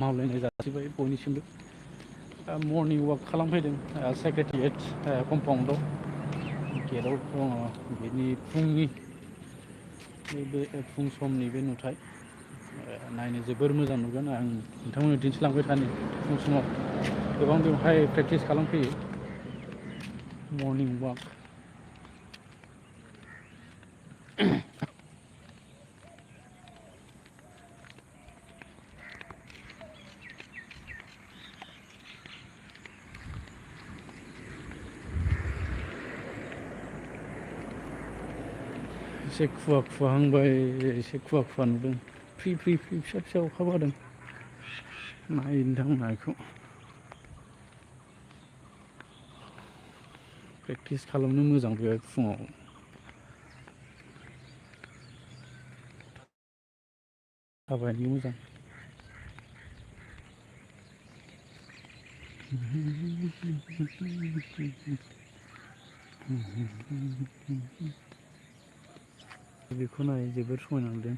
मावलायनाय जासिबाय बयनिसिमबो morning वाक खालामफैदों secretariat कम्पाउन्डआव गेटआव दङ बेनि फुंनि बे फुं समनि बे नुथाय नायनो जोबोर मोजां नुगोन आं नोंथांमोननो दिन्थिलांबाय थानि फुं समाव गोबां बेवहाय प्रेक्टिस खालामफैयो मर्निं वाक एसे खुवा खुहांबाय एसे खुवा खुवा नुदों फ्रि फ्रि फ्रि फिसा फिसा अखाबो हादों नायनो नोंथांमोना बेखौ प्रेक्टिस खालामनो मोजां बेहाय फुङाव थाबायनो मोजां बेखौ नाय जोबोर समायना नुदों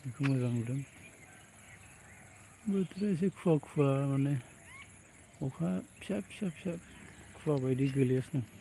बेखौ मोजां नुदों बोथोरा एसे खुवा खुवा माने अखा फिसा फिसा फिसा खुवा बायदि गोलैगासिनो दं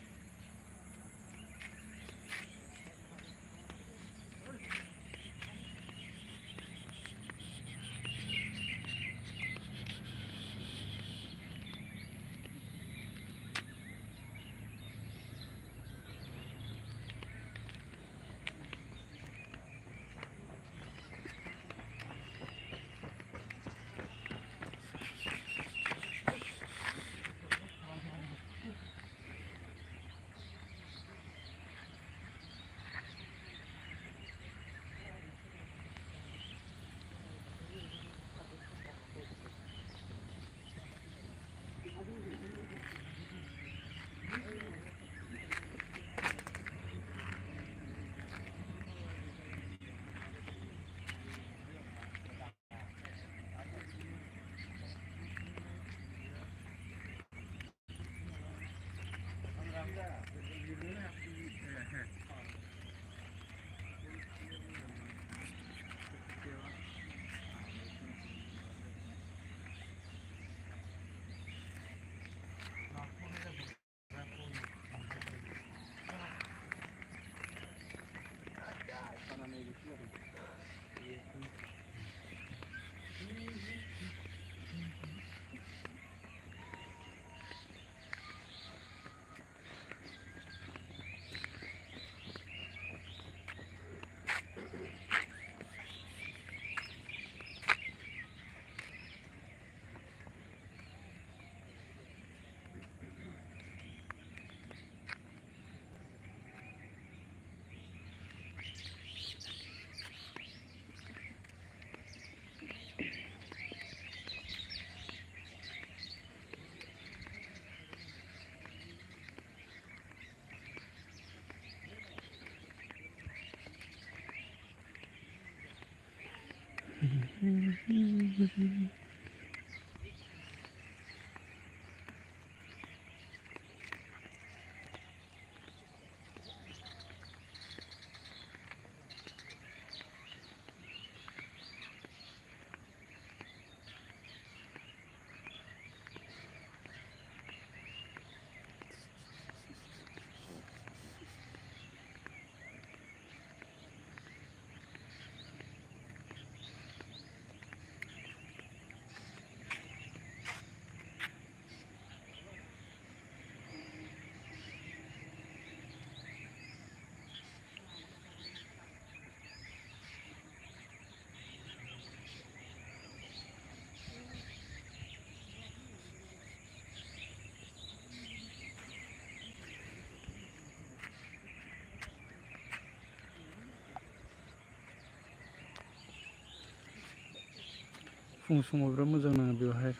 फुं समाव बिराद मोजां नाङो बेवहाय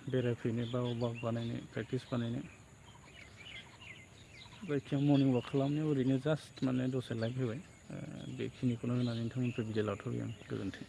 बेरायफैनो बा वाक बानायनो प्रेक्टिस बानायनो जायखिया मर्निं वाक खालामनायाव ओरैनो जास्ट माने दसे लाइक होबाय बेखिनिखौनो होनानै नोंथांमोननिफ्राय बिदाय लाथ'बाय आं गोजोन्थों।